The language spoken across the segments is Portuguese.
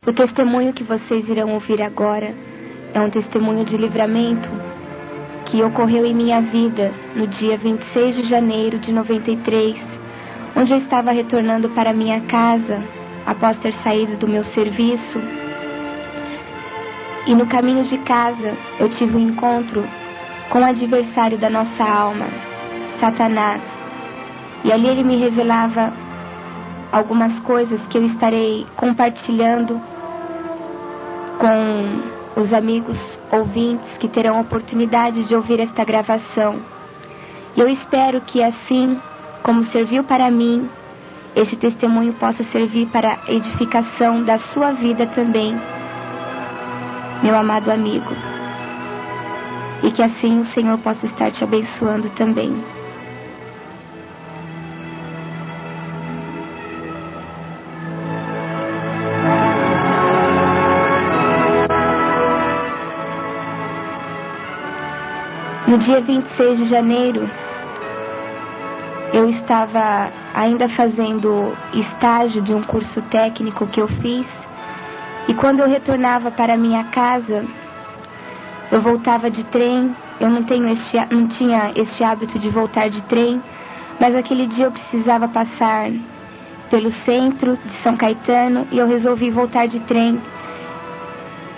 O testemunho que vocês irão ouvir agora é um testemunho de livramento que ocorreu em minha vida no dia 26 de janeiro de 93, onde eu estava retornando para minha casa após ter saído do meu serviço. E no caminho de casa eu tive um encontro com o adversário da nossa alma, Satanás. E ali ele me revelava algumas coisas que eu estarei compartilhando com os amigos ouvintes que terão a oportunidade de ouvir esta gravação. E eu espero que assim como serviu para mim, este testemunho possa servir para a edificação da sua vida também, meu amado amigo. E que assim o Senhor possa estar te abençoando também. No dia 26 de janeiro, eu estava ainda fazendo estágio de um curso técnico que eu fiz, e quando eu retornava para minha casa, eu voltava de trem. Eu não tinha este hábito de voltar de trem, mas aquele dia eu precisava passar pelo centro de São Caetano e eu resolvi voltar de trem.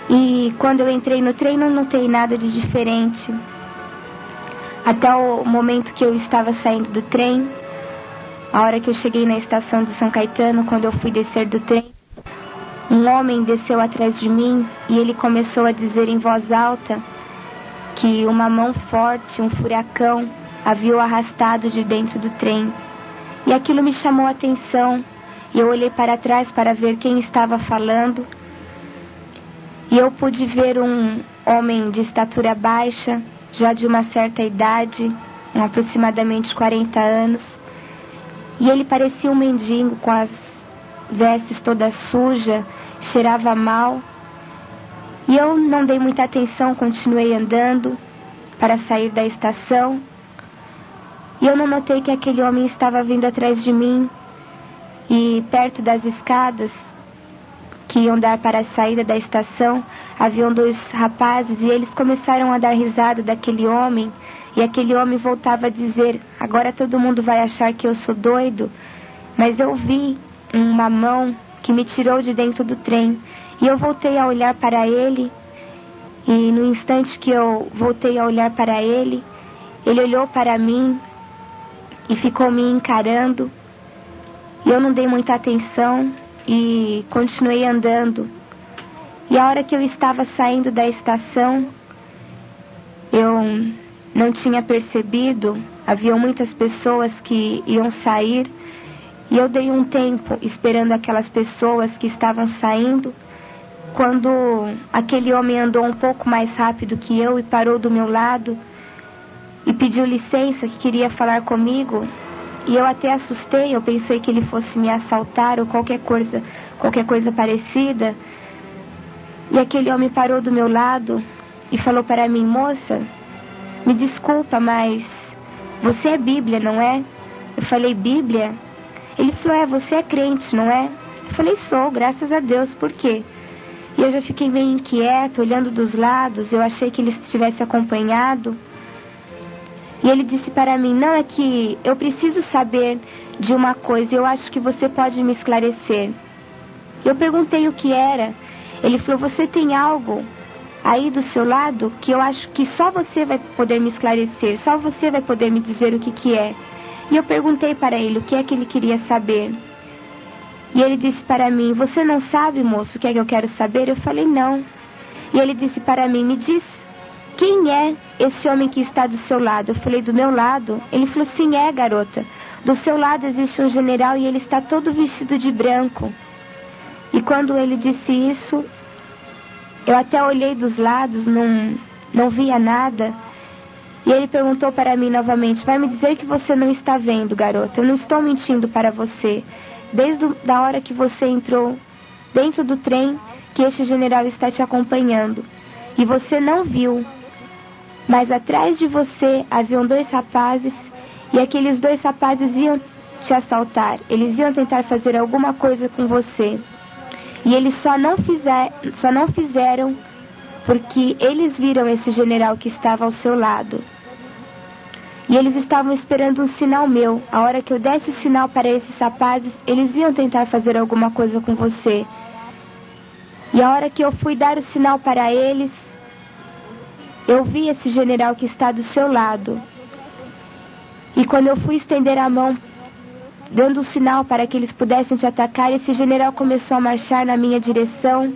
E quando eu entrei no trem, não notei nada de diferente. Até o momento que eu estava saindo do trem, a hora que eu cheguei na estação de São Caetano, quando eu fui descer do trem, um homem desceu atrás de mim e ele começou a dizer em voz alta que uma mão forte, um furacão, havia o arrastado de dentro do trem. E aquilo me chamou a atenção e eu olhei para trás para ver quem estava falando. E eu pude ver um homem de estatura baixa, já de uma certa idade, aproximadamente 40 anos, e ele parecia um mendigo com as vestes todas sujas, cheirava mal, e eu não dei muita atenção, continuei andando para sair da estação, e eu não notei que aquele homem estava vindo atrás de mim, e perto das escadas que iam dar para a saída da estação, haviam dois rapazes e eles começaram a dar risada daquele homem, e aquele homem voltava a dizer: agora todo mundo vai achar que eu sou doido, mas eu vi uma mão que me tirou de dentro do trem, e eu voltei a olhar para ele, e no instante que eu voltei a olhar para ele, ele olhou para mim e ficou me encarando, e eu não dei muita atenção e continuei andando. E a hora que eu estava saindo da estação, eu não tinha percebido, havia muitas pessoas que iam sair, e eu dei um tempo esperando aquelas pessoas que estavam saindo, quando aquele homem andou um pouco mais rápido que eu e parou do meu lado e pediu licença, que queria falar comigo. E eu até assustei, eu pensei que ele fosse me assaltar ou qualquer coisa parecida. E aquele homem parou do meu lado e falou para mim: moça, me desculpa, mas você é Bíblia, não é? Eu falei: Bíblia? Ele falou: você é crente, não é? Eu falei: sou, graças a Deus. Por quê? E eu já fiquei meio inquieta, olhando dos lados, eu achei que ele estivesse acompanhado. E ele disse para mim: não, é que eu preciso saber de uma coisa, eu acho que você pode me esclarecer. Eu perguntei o que era. Ele falou: você tem algo aí do seu lado que eu acho que só você vai poder me esclarecer, só você vai poder me dizer o que é. E eu perguntei para ele o que é que ele queria saber. E ele disse para mim: você não sabe, moço, o que é que eu quero saber? Eu falei: não. E ele disse para mim: me diz, quem é esse homem que está do seu lado? Eu falei: do meu lado? Ele falou: sim, é, garota. Do seu lado existe um general e ele está todo vestido de branco. E quando ele disse isso, eu até olhei dos lados, não via nada. E ele perguntou para mim novamente: vai me dizer que você não está vendo, garota? Eu não estou mentindo para você. Desde a hora que você entrou dentro do trem, que este general está te acompanhando. E você não viu. Mas atrás de você haviam dois rapazes, e aqueles dois rapazes iam te assaltar. Eles iam tentar fazer alguma coisa com você. E eles só não fizeram porque eles viram esse general que estava ao seu lado. E eles estavam esperando um sinal meu. A hora que eu desse o sinal para esses rapazes, eles iam tentar fazer alguma coisa com você. E a hora que eu fui dar o sinal para eles, eu vi esse general que está do seu lado. E quando eu fui estender a mão, dando um sinal para que eles pudessem te atacar, esse general começou a marchar na minha direção.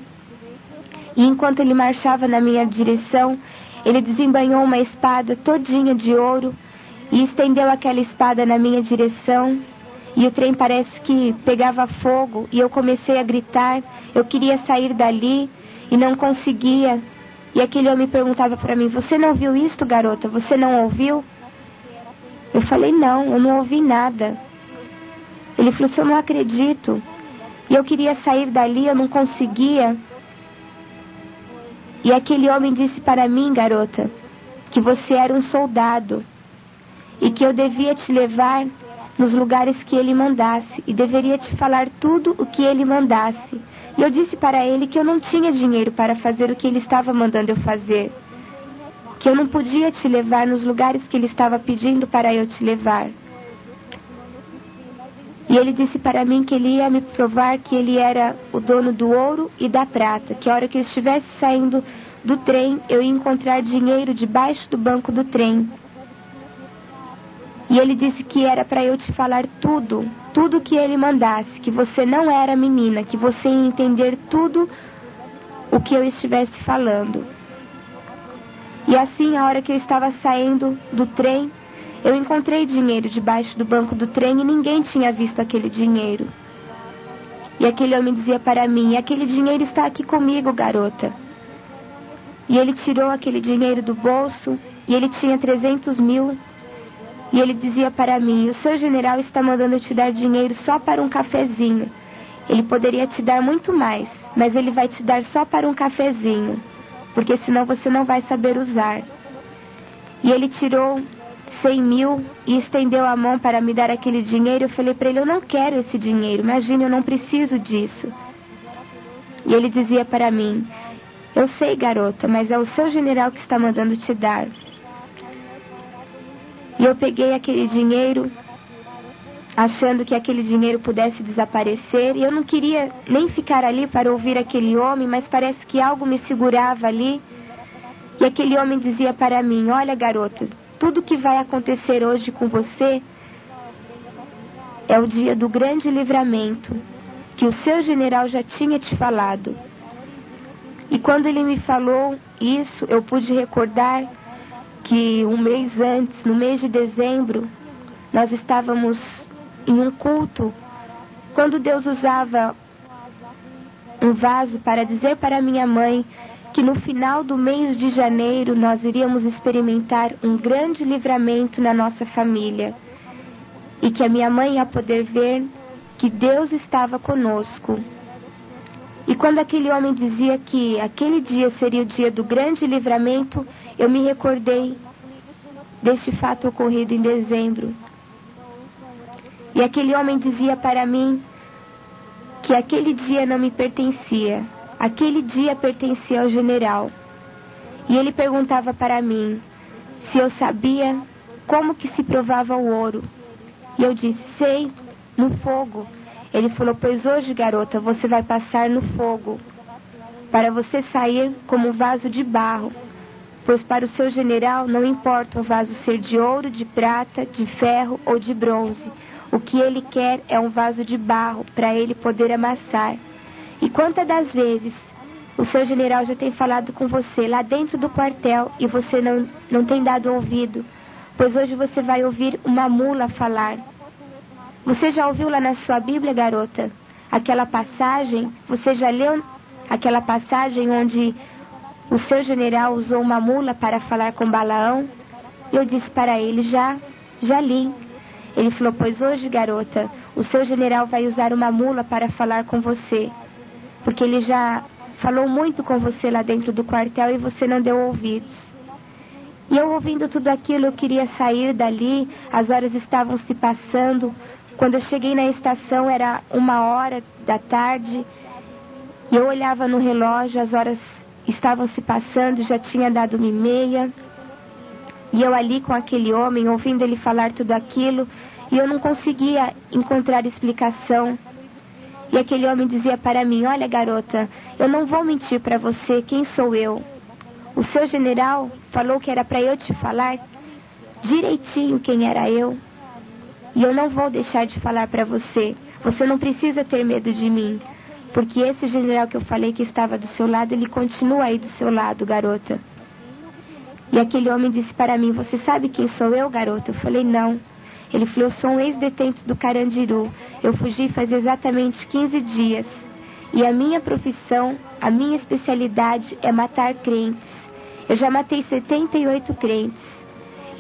E enquanto ele marchava na minha direção, ele desembainhou uma espada todinha de ouro e estendeu aquela espada na minha direção. E o trem parece que pegava fogo e eu comecei a gritar. Eu queria sair dali e não conseguia. E aquele homem perguntava para mim: você não viu isto, garota? Você não ouviu? Eu falei: não, eu não ouvi nada. Ele falou: eu não acredito. E eu queria sair dali, eu não conseguia. E aquele homem disse para mim: garota, que você era um soldado e que eu devia te levar nos lugares que ele mandasse e deveria te falar tudo o que ele mandasse. E eu disse para ele que eu não tinha dinheiro para fazer o que ele estava mandando eu fazer, que eu não podia te levar nos lugares que ele estava pedindo para eu te levar. E ele disse para mim que ele ia me provar que ele era o dono do ouro e da prata, que a hora que eu estivesse saindo do trem, eu ia encontrar dinheiro debaixo do banco do trem. E ele disse que era para eu te falar tudo que ele mandasse, que você não era menina, que você ia entender tudo o que eu estivesse falando. E assim, a hora que eu estava saindo do trem, eu encontrei dinheiro debaixo do banco do trem e ninguém tinha visto aquele dinheiro. E aquele homem dizia para mim: aquele dinheiro está aqui comigo, garota. E ele tirou aquele dinheiro do bolso e ele tinha 300 mil. E ele dizia para mim: o seu general está mandando te dar dinheiro só para um cafezinho. Ele poderia te dar muito mais, mas ele vai te dar só para um cafezinho, porque senão você não vai saber usar. E ele tirou 100 mil e estendeu a mão para me dar aquele dinheiro. Eu falei para ele: eu não quero esse dinheiro, imagine, eu não preciso disso. E ele dizia para mim: eu sei, garota, mas é o seu general que está mandando te dar. E eu peguei aquele dinheiro, achando que aquele dinheiro pudesse desaparecer, e eu não queria nem ficar ali para ouvir aquele homem, mas parece que algo me segurava ali. E aquele homem dizia para mim: olha, garota, tudo que vai acontecer hoje com você é o dia do grande livramento, que o seu general já tinha te falado. E quando ele me falou isso, eu pude recordar que um mês antes, no mês de dezembro, nós estávamos em um culto, quando Deus usava um vaso para dizer para minha mãe que no final do mês de janeiro nós iríamos experimentar um grande livramento na nossa família e que a minha mãe ia poder ver que Deus estava conosco. E quando aquele homem dizia que aquele dia seria o dia do grande livramento, eu me recordei deste fato ocorrido em dezembro. E aquele homem dizia para mim que aquele dia não me pertencia. Aquele dia pertencia ao general. E ele perguntava para mim se eu sabia como que se provava o ouro. E eu disse: sei, no fogo. Ele falou: pois hoje, garota, você vai passar no fogo, para você sair como um vaso de barro. Pois para o seu general não importa o vaso ser de ouro, de prata, de ferro ou de bronze. O que ele quer é um vaso de barro para ele poder amassar. E quantas das vezes o seu general já tem falado com você lá dentro do quartel e você não tem dado ouvido? Pois hoje você vai ouvir uma mula falar. Você já ouviu lá na sua Bíblia, garota, aquela passagem? Você já leu aquela passagem onde o seu general usou uma mula para falar com Balaão? Eu disse para ele: já li. Ele falou: pois hoje, garota, o seu general vai usar uma mula para falar com você, porque ele já falou muito com você lá dentro do quartel e você não deu ouvidos. E eu, ouvindo tudo aquilo, eu queria sair dali. As horas estavam se passando. Quando eu cheguei na estação era 1h da tarde. E eu olhava no relógio, as horas estavam se passando, já tinha dado 1h30. E eu ali com aquele homem, ouvindo ele falar tudo aquilo, e eu não conseguia encontrar explicação. E aquele homem dizia para mim: olha, garota, eu não vou mentir para você, quem sou eu? O seu general falou que era para eu te falar direitinho quem era eu. E eu não vou deixar de falar para você. Você não precisa ter medo de mim. Porque esse general que eu falei que estava do seu lado, ele continua aí do seu lado, garota. E aquele homem disse para mim: você sabe quem sou eu, garota? Eu falei: não. Ele falou: eu sou um ex-detento do Carandiru. Eu fugi faz exatamente 15 dias. E a minha profissão, a minha especialidade é matar crentes. Eu já matei 78 crentes.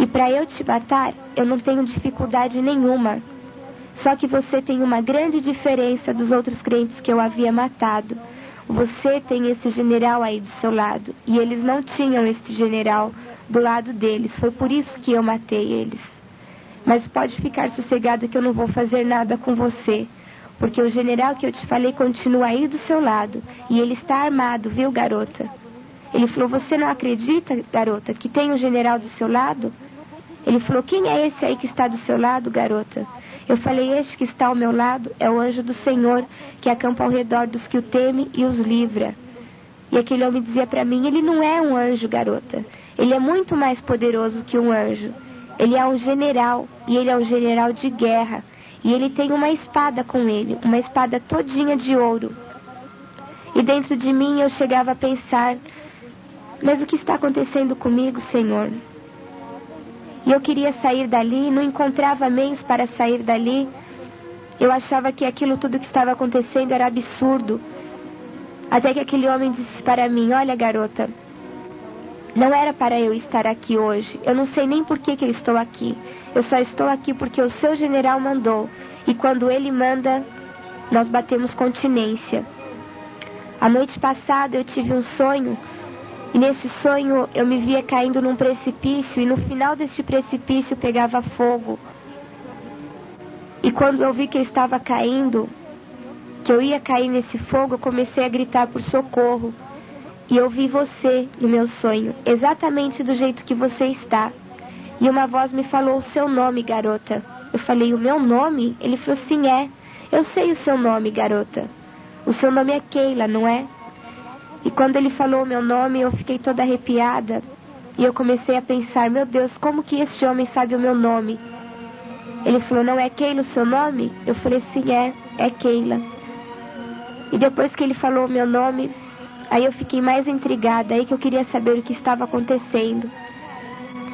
E para eu te matar, eu não tenho dificuldade nenhuma. Só que você tem uma grande diferença dos outros crentes que eu havia matado. Você tem esse general aí do seu lado. E eles não tinham esse general do lado deles. Foi por isso que eu matei eles. Mas pode ficar sossegado que eu não vou fazer nada com você. Porque o general que eu te falei continua aí do seu lado. E ele está armado, viu, garota? Ele falou: você não acredita, garota, que tem um general do seu lado? Ele falou: quem é esse aí que está do seu lado, garota? Eu falei: este que está ao meu lado é o anjo do Senhor, que acampa ao redor dos que o temem e os livra. E aquele homem dizia para mim: ele não é um anjo, garota. Ele é muito mais poderoso que um anjo. Ele é um general, e ele é um general de guerra. E ele tem uma espada com ele, uma espada todinha de ouro. E dentro de mim eu chegava a pensar: mas o que está acontecendo comigo, Senhor? E eu queria sair dali, não encontrava meios para sair dali. Eu achava que aquilo tudo que estava acontecendo era absurdo. Até que aquele homem disse para mim: olha, garota, não era para eu estar aqui hoje. Eu não sei nem por que eu estou aqui. Eu só estou aqui porque o seu general mandou. E quando ele manda, nós batemos continência. A noite passada eu tive um sonho. E nesse sonho eu me via caindo num precipício. E no final desse precipício pegava fogo. E quando eu vi que eu estava caindo, que eu ia cair nesse fogo, eu comecei a gritar por socorro. E eu vi você no meu sonho, exatamente do jeito que você está. E uma voz me falou o seu nome, garota. Eu falei: o meu nome? Ele falou: sim, é. Eu sei o seu nome, garota. O seu nome é Keila, não é? E quando ele falou o meu nome, eu fiquei toda arrepiada. E eu comecei a pensar: meu Deus, como que este homem sabe o meu nome? Ele falou: não é Keila o seu nome? Eu falei: sim, é Keila. E depois que ele falou o meu nome, aí eu fiquei mais intrigada, aí que eu queria saber o que estava acontecendo.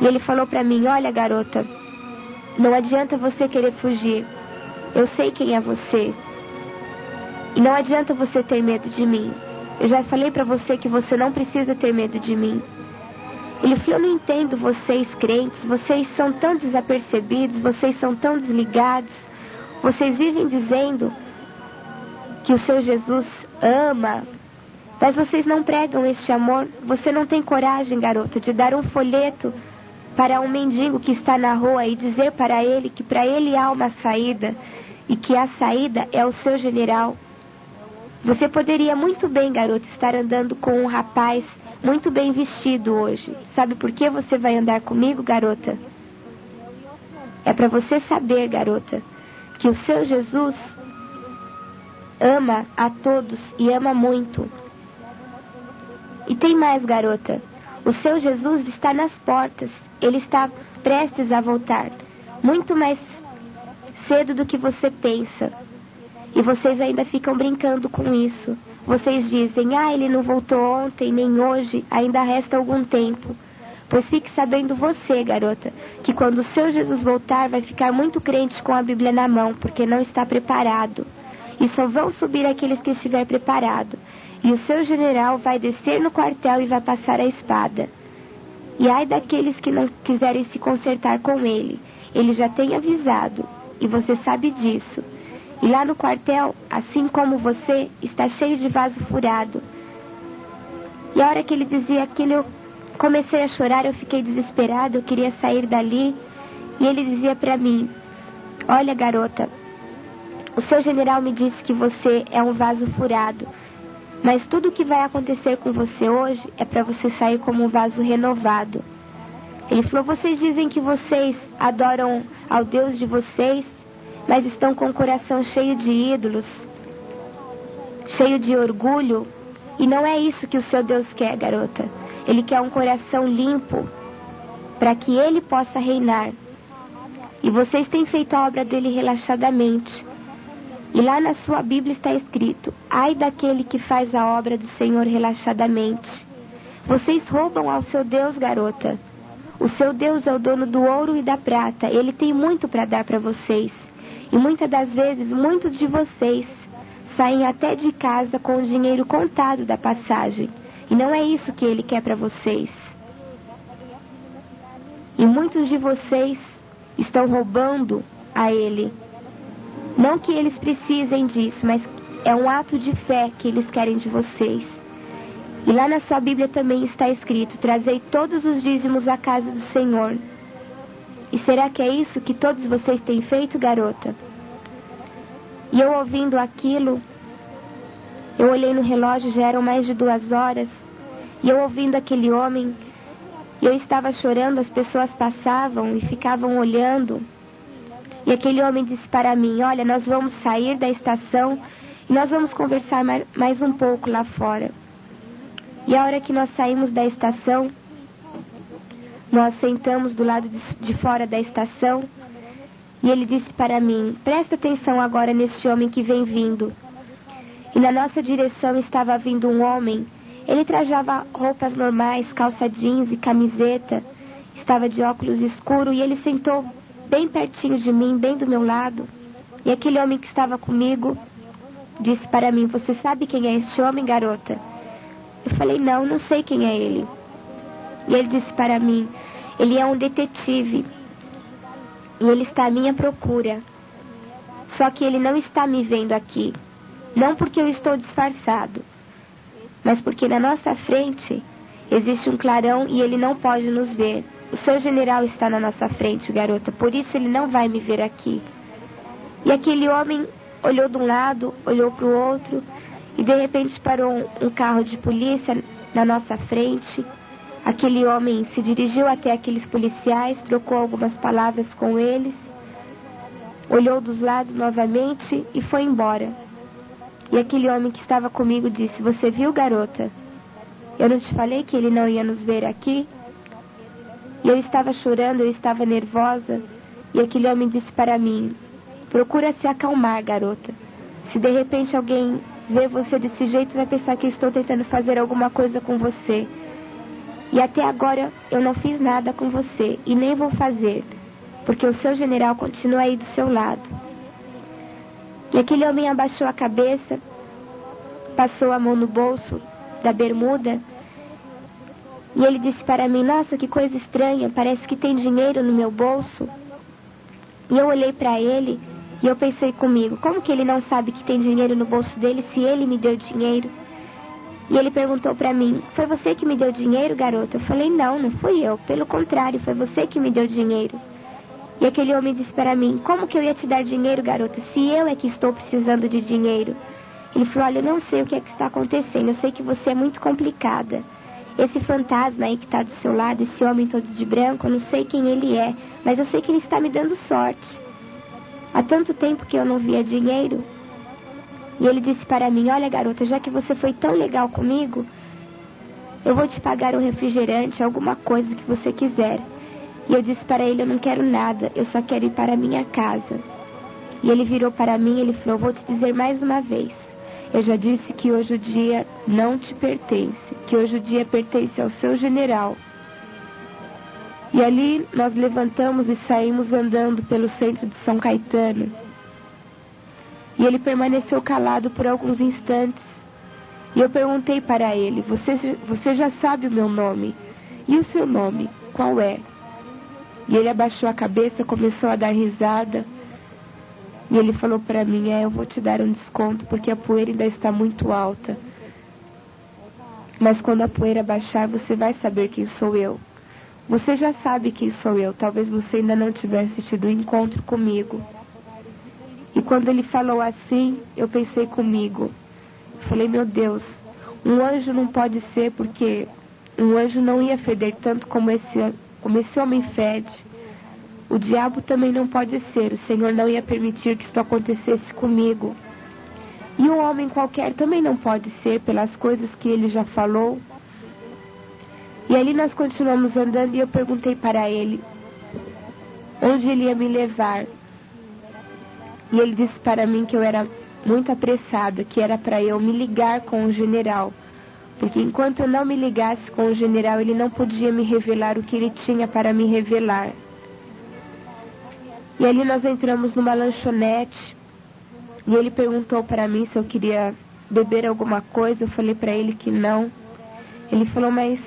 E ele falou para mim: olha, garota, não adianta você querer fugir. Eu sei quem é você. E não adianta você ter medo de mim. Eu já falei para você que você não precisa ter medo de mim. Ele falou: eu não entendo vocês crentes, vocês são tão desapercebidos, vocês são tão desligados. Vocês vivem dizendo que o seu Jesus ama, mas vocês não pregam este amor. Você não tem coragem, garota, de dar um folheto para um mendigo que está na rua e dizer para ele que para ele há uma saída e que a saída é o seu general. Você poderia muito bem, garota, estar andando com um rapaz muito bem vestido hoje. Sabe por que você vai andar comigo, garota? É para você saber, garota, que o seu Jesus ama a todos e ama muito. E tem mais, garota. O seu Jesus está nas portas. Ele está prestes a voltar. Muito mais cedo do que você pensa. E vocês ainda ficam brincando com isso. Vocês dizem: ele não voltou ontem, nem hoje. Ainda resta algum tempo. Pois fique sabendo você, garota, que quando o seu Jesus voltar, vai ficar muito crente com a Bíblia na mão, porque não está preparado. E só vão subir aqueles que estiver preparado. E o seu general vai descer no quartel e vai passar a espada. E ai daqueles que não quiserem se consertar com ele. Ele já tem avisado, e você sabe disso. E lá no quartel, assim como você, está cheio de vaso furado. E a hora que ele dizia aquilo, eu comecei a chorar, eu fiquei desesperada, eu queria sair dali. E ele dizia para mim: olha, garota, o seu general me disse que você é um vaso furado. Mas tudo o que vai acontecer com você hoje é para você sair como um vaso renovado. Ele falou, vocês dizem que vocês adoram ao Deus de vocês, mas estão com o coração cheio de ídolos, cheio de orgulho, e não é isso que o seu Deus quer, garota. Ele quer um coração limpo, para que Ele possa reinar. E vocês têm feito a obra dele relaxadamente. E lá na sua Bíblia está escrito, ai daquele que faz a obra do Senhor relaxadamente. Vocês roubam ao seu Deus, garota. O seu Deus é o dono do ouro e da prata. Ele tem muito para dar para vocês. E muitas das vezes, muitos de vocês saem até de casa com o dinheiro contado da passagem. E não é isso que Ele quer para vocês. E muitos de vocês estão roubando a Ele. Não que eles precisem disso, mas é um ato de fé que eles querem de vocês. E lá na sua Bíblia também está escrito, trazei todos os dízimos à casa do Senhor. E será que é isso que todos vocês têm feito, garota? E eu ouvindo aquilo, eu olhei no relógio, já eram mais de 2 horas, e eu ouvindo aquele homem, eu estava chorando, as pessoas passavam e ficavam olhando. E aquele homem disse para mim, olha, nós vamos sair da estação e nós vamos conversar mais um pouco lá fora. E a hora que nós saímos da estação, nós sentamos do lado de fora da estação e ele disse para mim, presta atenção agora neste homem que vem vindo. E na nossa direção estava vindo um homem, ele trajava roupas normais, calça jeans e camiseta, estava de óculos escuros e ele sentou bem pertinho de mim, bem do meu lado. E aquele homem que estava comigo disse para mim, você sabe quem é este homem, garota? Eu falei, não sei quem é ele. E ele disse para mim, ele é um detetive. E ele está à minha procura. Só que ele não está me vendo aqui. Não porque eu estou disfarçado, mas porque na nossa frente existe um clarão e ele não pode nos ver. O seu general está na nossa frente, garota, por isso ele não vai me ver aqui. E aquele homem olhou de um lado, olhou para o outro, e de repente parou um carro de polícia na nossa frente. Aquele homem se dirigiu até aqueles policiais, trocou algumas palavras com eles, olhou dos lados novamente e foi embora. E aquele homem que estava comigo disse, você viu, garota? Eu não te falei que ele não ia nos ver aqui? E eu estava chorando, eu estava nervosa, e aquele homem disse para mim, procura se acalmar, garota. Se de repente alguém vê você desse jeito, vai pensar que eu estou tentando fazer alguma coisa com você. E até agora eu não fiz nada com você, e nem vou fazer, porque o seu general continua aí do seu lado. E aquele homem abaixou a cabeça, passou a mão no bolso da bermuda, e ele disse para mim, nossa, que coisa estranha, parece que tem dinheiro no meu bolso. E eu olhei para ele e eu pensei comigo, como que ele não sabe que tem dinheiro no bolso dele se ele me deu dinheiro? E ele perguntou para mim, foi você que me deu dinheiro, garota? Eu falei, não fui eu, pelo contrário, foi você que me deu dinheiro. E aquele homem disse para mim, como que eu ia te dar dinheiro, garota, se eu é que estou precisando de dinheiro? Ele falou, olha, eu não sei o que é que está acontecendo, eu sei que você é muito complicada. Esse fantasma aí que está do seu lado, esse homem todo de branco, eu não sei quem ele é, mas eu sei que ele está me dando sorte. Há tanto tempo que eu não via dinheiro. E ele disse para mim, olha garota, já que você foi tão legal comigo, eu vou te pagar um refrigerante, alguma coisa que você quiser. E eu disse para ele, eu não quero nada, eu só quero ir para a minha casa. E ele virou para mim e ele falou, vou te dizer mais uma vez, eu já disse que hoje o dia não te pertence, que hoje o dia pertence ao seu general. E ali nós levantamos e saímos andando pelo centro de São Caetano. E ele permaneceu calado por alguns instantes. E eu perguntei para ele, você já sabe o meu nome? E o seu nome, qual é? E ele abaixou a cabeça, começou a dar risada. E ele falou para mim, eu vou te dar um desconto porque a poeira ainda está muito alta. Mas quando a poeira baixar, você vai saber quem sou eu. Você já sabe quem sou eu, talvez você ainda não tivesse tido um encontro comigo. E quando ele falou assim, eu pensei comigo. Falei, meu Deus, Um anjo não pode ser, porque um anjo não ia feder tanto como esse homem fede. O diabo também não pode ser. O Senhor não ia permitir que isso acontecesse comigo. E um homem qualquer também não pode ser, pelas coisas que ele já falou. E ali nós continuamos andando e eu perguntei para ele onde ele ia me levar. E ele disse para mim que eu era muito apressada, que era para eu me ligar com o general. Porque enquanto eu não me ligasse com o general, ele não podia me revelar o que ele tinha para me revelar. E ali nós entramos numa lanchonete. E ele perguntou para mim se eu queria beber alguma coisa. Eu falei para ele que não. Ele falou, mas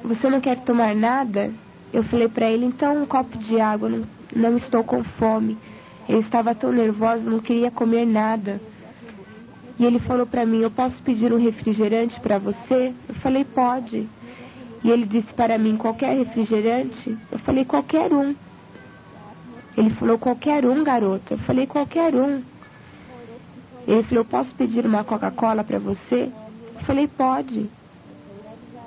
você não quer tomar nada? Eu falei para ele, então um copo de água, não estou com fome. Ele estava tão nervoso, não queria comer nada. E ele falou para mim, eu posso pedir um refrigerante para você? Eu falei, pode. E ele disse para mim, qualquer refrigerante? Eu falei, qualquer um. Ele falou, qualquer um, garota? Eu falei, qualquer um. Ele falou, eu posso pedir uma Coca-Cola para você? Eu falei, pode.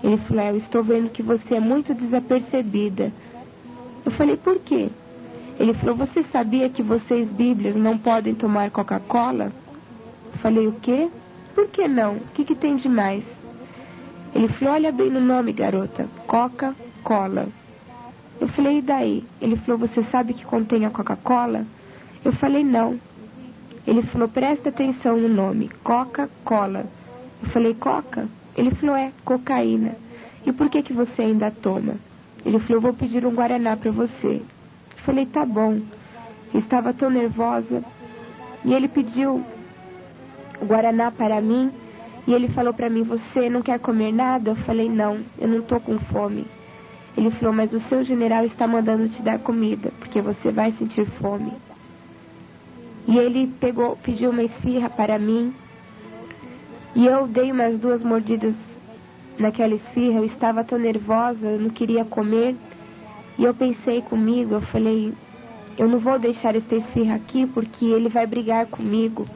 Ele falou, eu estou vendo que você é muito desapercebida. Eu falei, por quê? Ele falou, você sabia que vocês, bíblias, não podem tomar Coca-Cola? Eu falei, o quê? Por que não? O que tem de mais? Ele falou, olha bem no nome, garota. Coca-Cola. Eu falei, e daí? Ele falou, você sabe que contém a Coca-Cola? Eu falei, não. Ele falou, presta atenção no nome, Coca-Cola. Eu falei, Coca? Ele falou, é, cocaína. E por que você ainda toma? Ele falou, eu vou pedir um Guaraná para você. Eu falei, tá bom. Eu estava tão nervosa. E ele pediu o Guaraná para mim. E ele falou para mim, você não quer comer nada? Eu falei, não, eu não estou com fome. Ele falou, mas o seu general está mandando te dar comida, porque você vai sentir fome. E ele pediu uma esfirra para mim. E eu dei umas 2 mordidas naquela esfirra. Eu estava tão nervosa, eu não queria comer. E eu pensei comigo, eu falei, eu não vou deixar essa esfirra aqui, porque ele vai brigar comigo.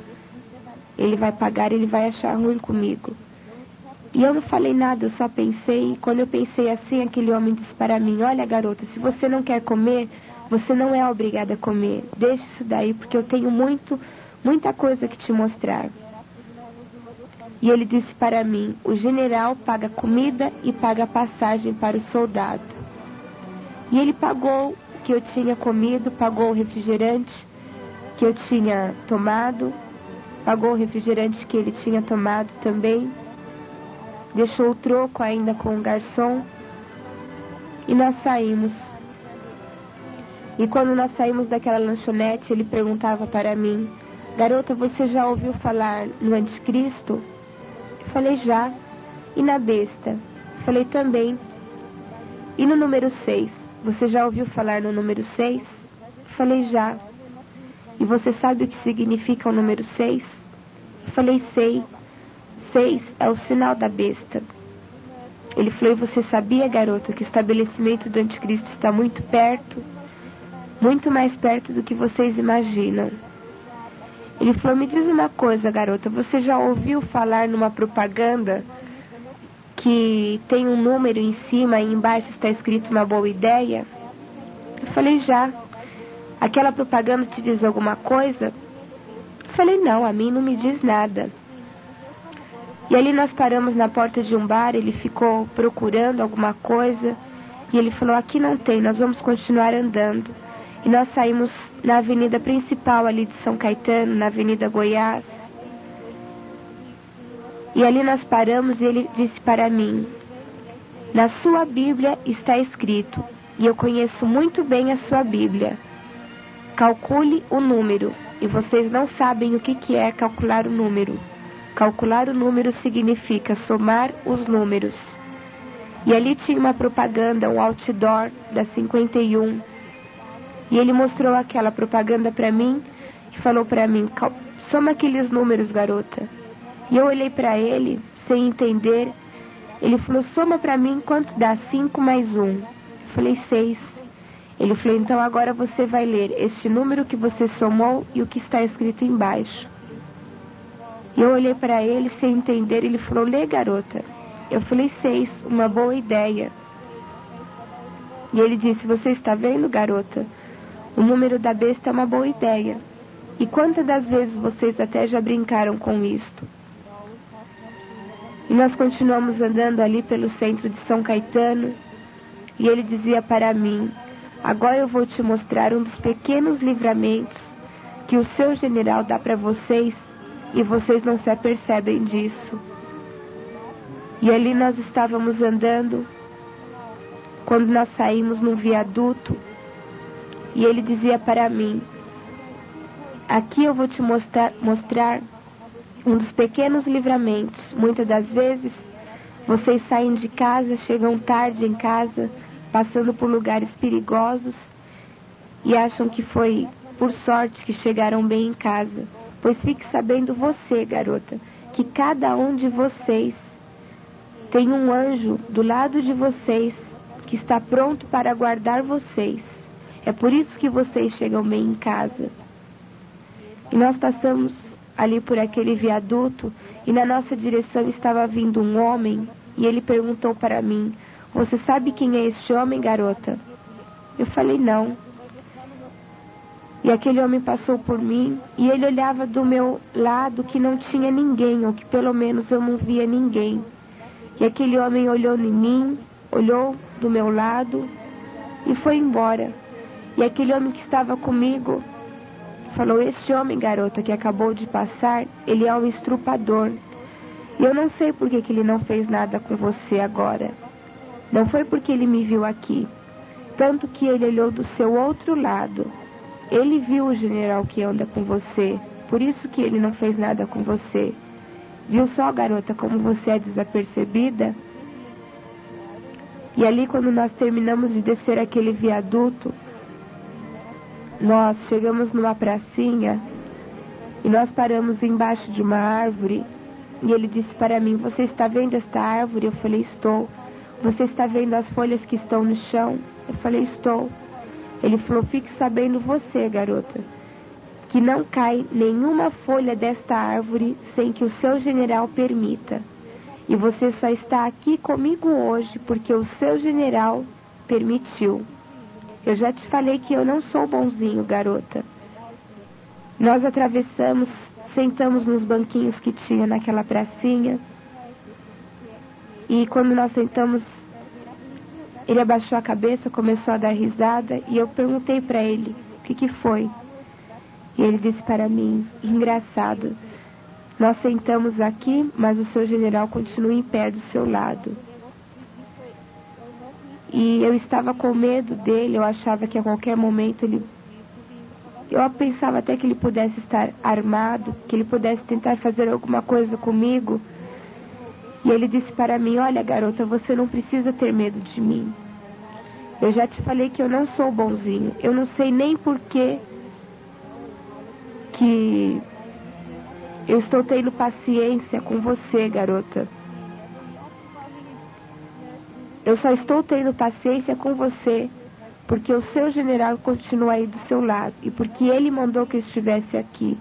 Ele vai pagar, ele vai achar ruim comigo. E eu não falei nada, eu só pensei. E quando eu pensei assim, aquele homem disse para mim, olha, garota, se você não quer comer, você não é obrigada a comer. Deixa isso daí, porque eu tenho muita coisa que te mostrar. E ele disse para mim, o general paga comida e paga passagem para o soldado. E ele pagou o que eu tinha comido, pagou o refrigerante que eu tinha tomado, pagou o refrigerante que ele tinha tomado também, deixou o troco ainda com o garçom, e nós saímos. E quando nós saímos daquela lanchonete, ele perguntava para mim, garota, você já ouviu falar no anticristo? Eu falei, já. E na besta? Eu falei, também. E no número 6? Você já ouviu falar no número 6? Eu falei, já. E você sabe o que significa o número 6? Eu falei, sei. 6 é o sinal da besta. Ele falou, e você sabia, garota, que o estabelecimento do anticristo está muito perto? Muito mais perto do que vocês imaginam. Ele falou, me diz uma coisa, garota, você já ouviu falar numa propaganda que tem um número em cima e embaixo está escrito uma boa ideia? Eu falei, já. Aquela propaganda te diz alguma coisa? Eu falei, não, a mim não me diz nada. E ali nós paramos na porta de um bar, ele ficou procurando alguma coisa e ele falou, aqui não tem, nós vamos continuar andando. E nós saímos na avenida principal ali de São Caetano, na Avenida Goiás. E ali nós paramos e ele disse para mim, na sua Bíblia está escrito, e eu conheço muito bem a sua Bíblia, calcule o número. E vocês não sabem o que é calcular o número. Calcular o número significa somar os números. E ali tinha uma propaganda, um outdoor da 51. E ele mostrou aquela propaganda para mim e falou para mim, soma aqueles números, garota. E eu olhei para ele, sem entender. Ele falou, soma para mim quanto dá 5 mais 1. Eu falei, 6. Ele falou, então agora você vai ler este número que você somou e o que está escrito embaixo. E eu olhei para ele sem entender. Ele falou: lê, garota. Eu falei: 6, uma boa ideia. E ele disse: você está vendo, garota? O número da besta é uma boa ideia. E quantas das vezes vocês até já brincaram com isto? E nós continuamos andando ali pelo centro de São Caetano. E ele dizia para mim: agora eu vou te mostrar um dos pequenos livramentos que o seu general dá para vocês, e vocês não se apercebem disso. E ali nós estávamos andando, quando nós saímos num viaduto, e ele dizia para mim: aqui eu vou te mostrar um dos pequenos livramentos. Muitas das vezes, vocês saem de casa, chegam tarde em casa, passando por lugares perigosos, e acham que foi por sorte que chegaram bem em casa. Pois fique sabendo você, garota, que cada um de vocês tem um anjo do lado de vocês que está pronto para guardar vocês. É por isso que vocês chegam bem em casa. E nós passamos ali por aquele viaduto, e na nossa direção estava vindo um homem, e ele perguntou para mim: você sabe quem é este homem, garota? Eu falei: não. E aquele homem passou por mim, e ele olhava do meu lado que não tinha ninguém, ou que pelo menos eu não via ninguém. E aquele homem olhou em mim, olhou do meu lado e foi embora. E aquele homem que estava comigo falou: este homem, garota, que acabou de passar, ele é um estrupador. E eu não sei por que ele não fez nada com você agora. Não foi porque ele me viu aqui. Tanto que ele olhou do seu outro lado. Ele viu o general que anda com você. Por isso que ele não fez nada com você. Viu só, garota, como você é desapercebida? E ali, quando nós terminamos de descer aquele viaduto, nós chegamos numa pracinha e nós paramos embaixo de uma árvore. E ele disse para mim: você está vendo esta árvore? Eu falei: estou. Você está vendo as folhas que estão no chão? Eu falei: estou. Ele falou: fique sabendo você, garota, que não cai nenhuma folha desta árvore sem que o seu general permita. E você só está aqui comigo hoje porque o seu general permitiu. Eu já te falei que eu não sou bonzinho, garota. Nós atravessamos, sentamos nos banquinhos que tinha naquela pracinha. E quando nós sentamos, ele abaixou a cabeça, começou a dar risada, e eu perguntei para ele: o que foi? E ele disse para mim: engraçado, nós sentamos aqui, mas o seu general continua em pé do seu lado. E eu estava com medo dele, eu achava que a qualquer momento eu pensava até que ele pudesse estar armado, que ele pudesse tentar fazer alguma coisa comigo. E ele disse para mim: olha, garota, você não precisa ter medo de mim. Eu já te falei que eu não sou bonzinho. Eu não sei nem por que eu estou tendo paciência com você, garota. Eu só estou tendo paciência com você porque o seu general continua aí do seu lado e porque ele mandou que eu estivesse aqui.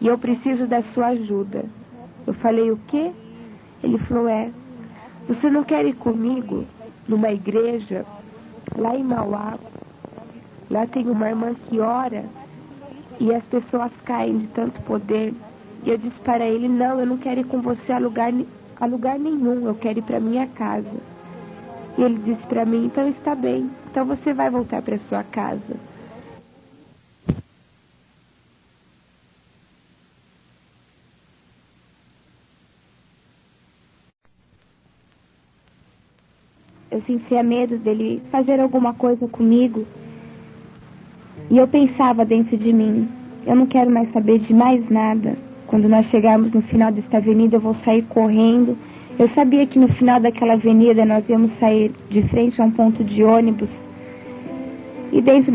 E eu preciso da sua ajuda. Eu falei: o quê? Ele falou: você não quer ir comigo numa igreja lá em Mauá? Lá tem uma irmã que ora e as pessoas caem de tanto poder. E eu disse para ele: não, eu não quero ir com você a lugar nenhum, eu quero ir para minha casa. E ele disse para mim: então está bem, então você vai voltar para sua casa. Eu sentia medo dele fazer alguma coisa comigo. E eu pensava dentro de mim: eu não quero mais saber de mais nada. Quando nós chegarmos no final desta avenida, eu vou sair correndo. Eu sabia que no final daquela avenida nós íamos sair de frente a um ponto de ônibus. E dentro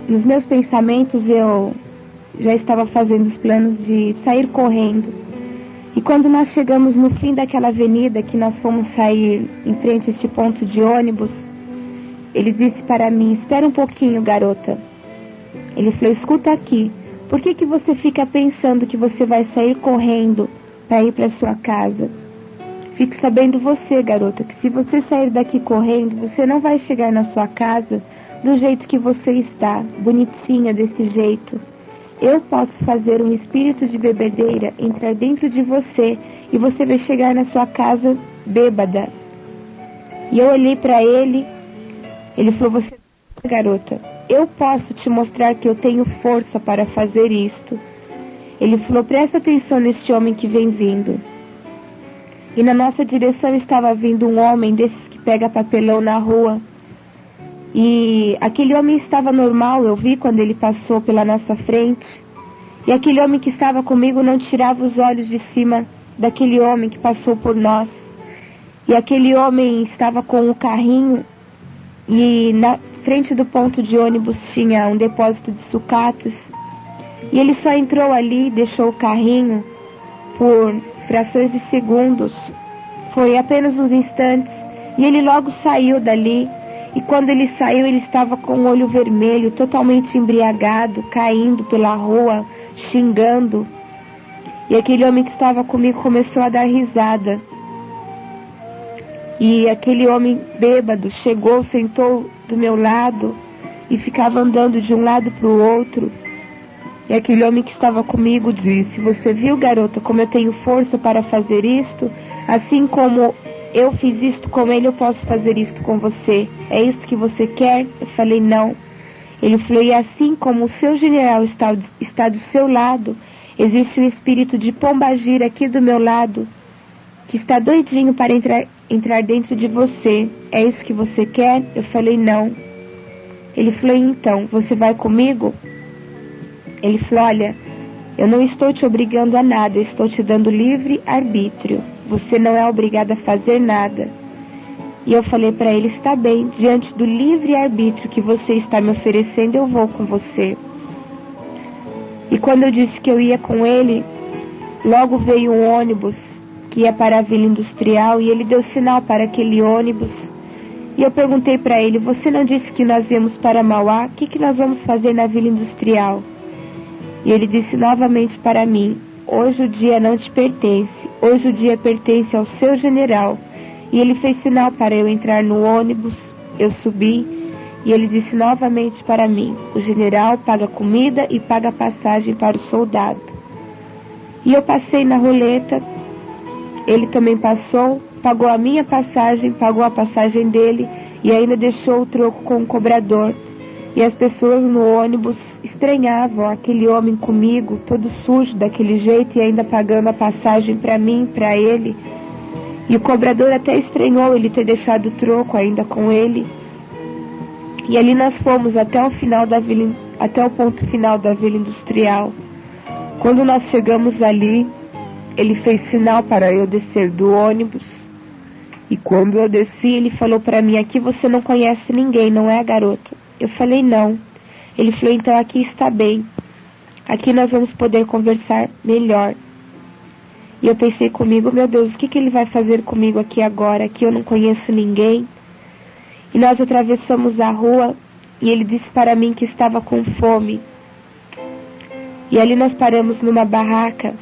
nos meus pensamentos eu já estava fazendo os planos de sair correndo. E quando nós chegamos no fim daquela avenida, que nós fomos sair em frente a este ponto de ônibus, ele disse para mim: espera um pouquinho, garota. Ele falou: escuta aqui, Por que você fica pensando que você vai sair correndo para ir para sua casa? Fique sabendo você, garota, que se você sair daqui correndo, você não vai chegar na sua casa do jeito que você está, bonitinha desse jeito. Eu posso fazer um espírito de bebedeira entrar dentro de você e você vai chegar na sua casa bêbada. E eu olhei para ele, ele falou, você, garota, eu posso te mostrar que eu tenho força para fazer isto. Ele falou, presta atenção neste homem que vem vindo. E na nossa direção estava vindo um homem desses que pega papelão na rua. E aquele homem estava normal, eu vi quando ele passou pela nossa frente. E aquele homem que estava comigo não tirava os olhos de cima daquele homem que passou por nós. E aquele homem estava com o carrinho e na frente do ponto de ônibus tinha um depósito de sucatas. E ele só entrou ali, deixou o carrinho por frações de segundos. Foi apenas uns instantes. E ele logo saiu dali. E quando ele saiu, ele estava com o olho vermelho, totalmente embriagado, caindo pela rua, xingando. E aquele homem que estava comigo começou a dar risada. E aquele homem bêbado chegou, sentou do meu lado e ficava andando de um lado para o outro. E aquele homem que estava comigo disse, você viu, garota, como eu tenho força para fazer isto? Assim como eu fiz isto com ele, eu posso fazer isto com você. É isso que você quer? Eu falei, não. Ele falou, e assim como o seu general está do seu lado, existe o espírito de Pombagira aqui do meu lado, que está doidinho para entrar dentro de você. É isso que você quer? Eu falei, não. Ele falou, então, você vai comigo? Ele falou, olha, eu não estou te obrigando a nada, eu estou te dando livre arbítrio. Você não é obrigada a fazer nada. E eu falei para ele, está bem, diante do livre arbítrio que você está me oferecendo, eu vou com você. E quando eu disse que eu ia com ele, logo veio um ônibus que ia para a Vila Industrial e ele deu sinal para aquele ônibus. E eu perguntei para ele, você não disse que nós íamos para Mauá? O que nós vamos fazer na Vila Industrial? E ele disse novamente para mim, hoje o dia não te pertence, hoje o dia pertence ao seu general. E ele fez sinal para eu entrar no ônibus, eu subi, e ele disse novamente para mim, o general paga comida e paga passagem para o soldado. E eu passei na roleta, ele também passou, pagou a minha passagem, pagou a passagem dele, e ainda deixou o troco com o cobrador. E as pessoas no ônibus estranhavam aquele homem comigo, todo sujo daquele jeito, e ainda pagando a passagem para mim, para ele. E o cobrador até estranhou ele ter deixado o troco ainda com ele. E ali nós fomos até o ponto final da Vila Industrial. Quando nós chegamos ali, ele fez sinal para eu descer do ônibus. E quando eu desci, ele falou para mim, aqui você não conhece ninguém, não é, garota? Eu falei, não. Ele falou, então aqui está bem. Aqui nós vamos poder conversar melhor. E eu pensei comigo, meu Deus, o que ele vai fazer comigo aqui agora? Aqui eu não conheço ninguém. E nós atravessamos a rua e ele disse para mim que estava com fome. E ali nós paramos numa barraca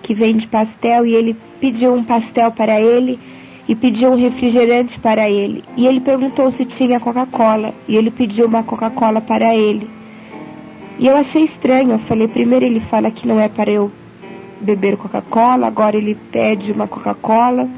que vende pastel e ele pediu um pastel para ele e pediu um refrigerante para ele. E ele perguntou se tinha Coca-Cola e ele pediu uma Coca-Cola para ele. E eu achei estranho, eu falei, primeiro ele fala que não é para eu beber Coca-Cola, agora ele pede uma Coca-Cola.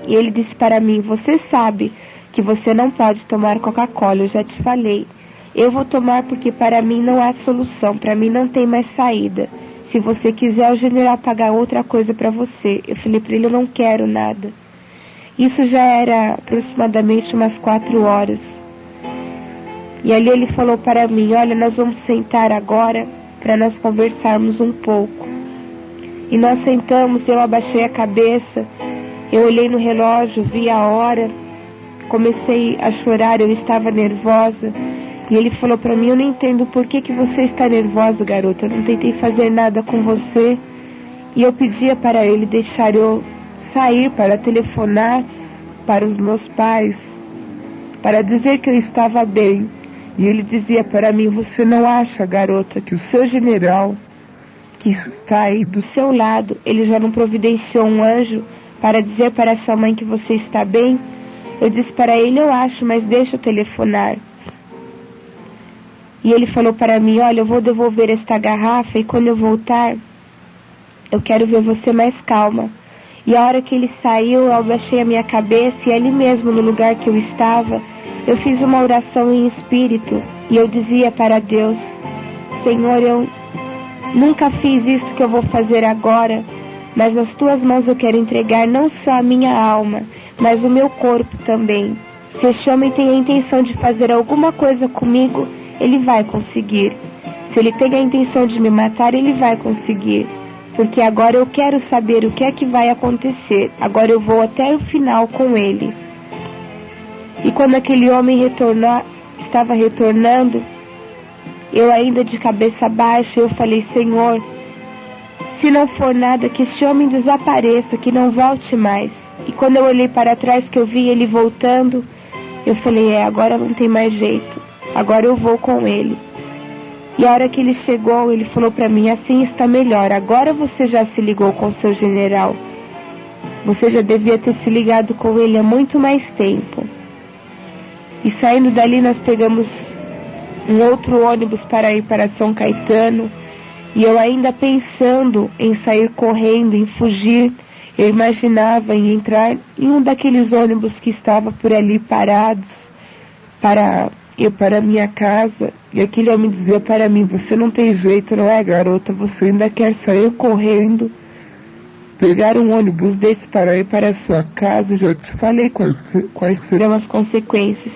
E ele disse para mim, você sabe que você não pode tomar Coca-Cola, eu já te falei. Eu vou tomar porque para mim não há solução, para mim não tem mais saída. Se você quiser, o general pagar outra coisa para você. Eu falei para ele, eu não quero nada. Isso já era aproximadamente umas 4 horas. E ali ele falou para mim, olha, nós vamos sentar agora para nós conversarmos um pouco. E nós sentamos, eu abaixei a cabeça, eu olhei no relógio, vi a hora, comecei a chorar, eu estava nervosa. E ele falou para mim, eu não entendo por que você está nervosa, garota, eu não tentei fazer nada com você. E eu pedia para ele deixar eu sair para telefonar para os meus pais, para dizer que eu estava bem. E ele dizia para mim: você não acha, garota, que o seu general, que está aí do seu lado, ele já não providenciou um anjo para dizer para sua mãe que você está bem? Eu disse para ele: eu acho, mas deixa eu telefonar. E ele falou para mim: olha, eu vou devolver esta garrafa e quando eu voltar, eu quero ver você mais calma. E a hora que ele saiu, eu abaixei a minha cabeça e ali mesmo, no lugar que eu estava, eu fiz uma oração em espírito e eu dizia para Deus: Senhor, eu nunca fiz isso que eu vou fazer agora, mas nas tuas mãos eu quero entregar não só a minha alma, mas o meu corpo também. Se este homem tem a intenção de fazer alguma coisa comigo, ele vai conseguir. Se ele tem a intenção de me matar, ele vai conseguir. Porque agora eu quero saber o que é que vai acontecer. Agora eu vou até o final com ele. E quando aquele homem estava retornando, eu ainda de cabeça baixa, eu falei: Senhor, se não for nada, que este homem desapareça, que não volte mais. E quando eu olhei para trás, que eu vi ele voltando, eu falei: agora não tem mais jeito. Agora eu vou com ele. E a hora que ele chegou, ele falou para mim: assim está melhor. Agora você já se ligou com seu general. Você já devia ter se ligado com ele há muito mais tempo. E saindo dali, nós pegamos um outro ônibus para ir para São Caetano. E eu ainda pensando em sair correndo, em fugir, eu imaginava em entrar em um daqueles ônibus que estava por ali parados para ir para a minha casa. E aquele homem dizia para mim: você não tem jeito, não é, garota? Você ainda quer sair correndo, pegar um ônibus desse para ir para a sua casa? Eu já te falei quais serão as consequências.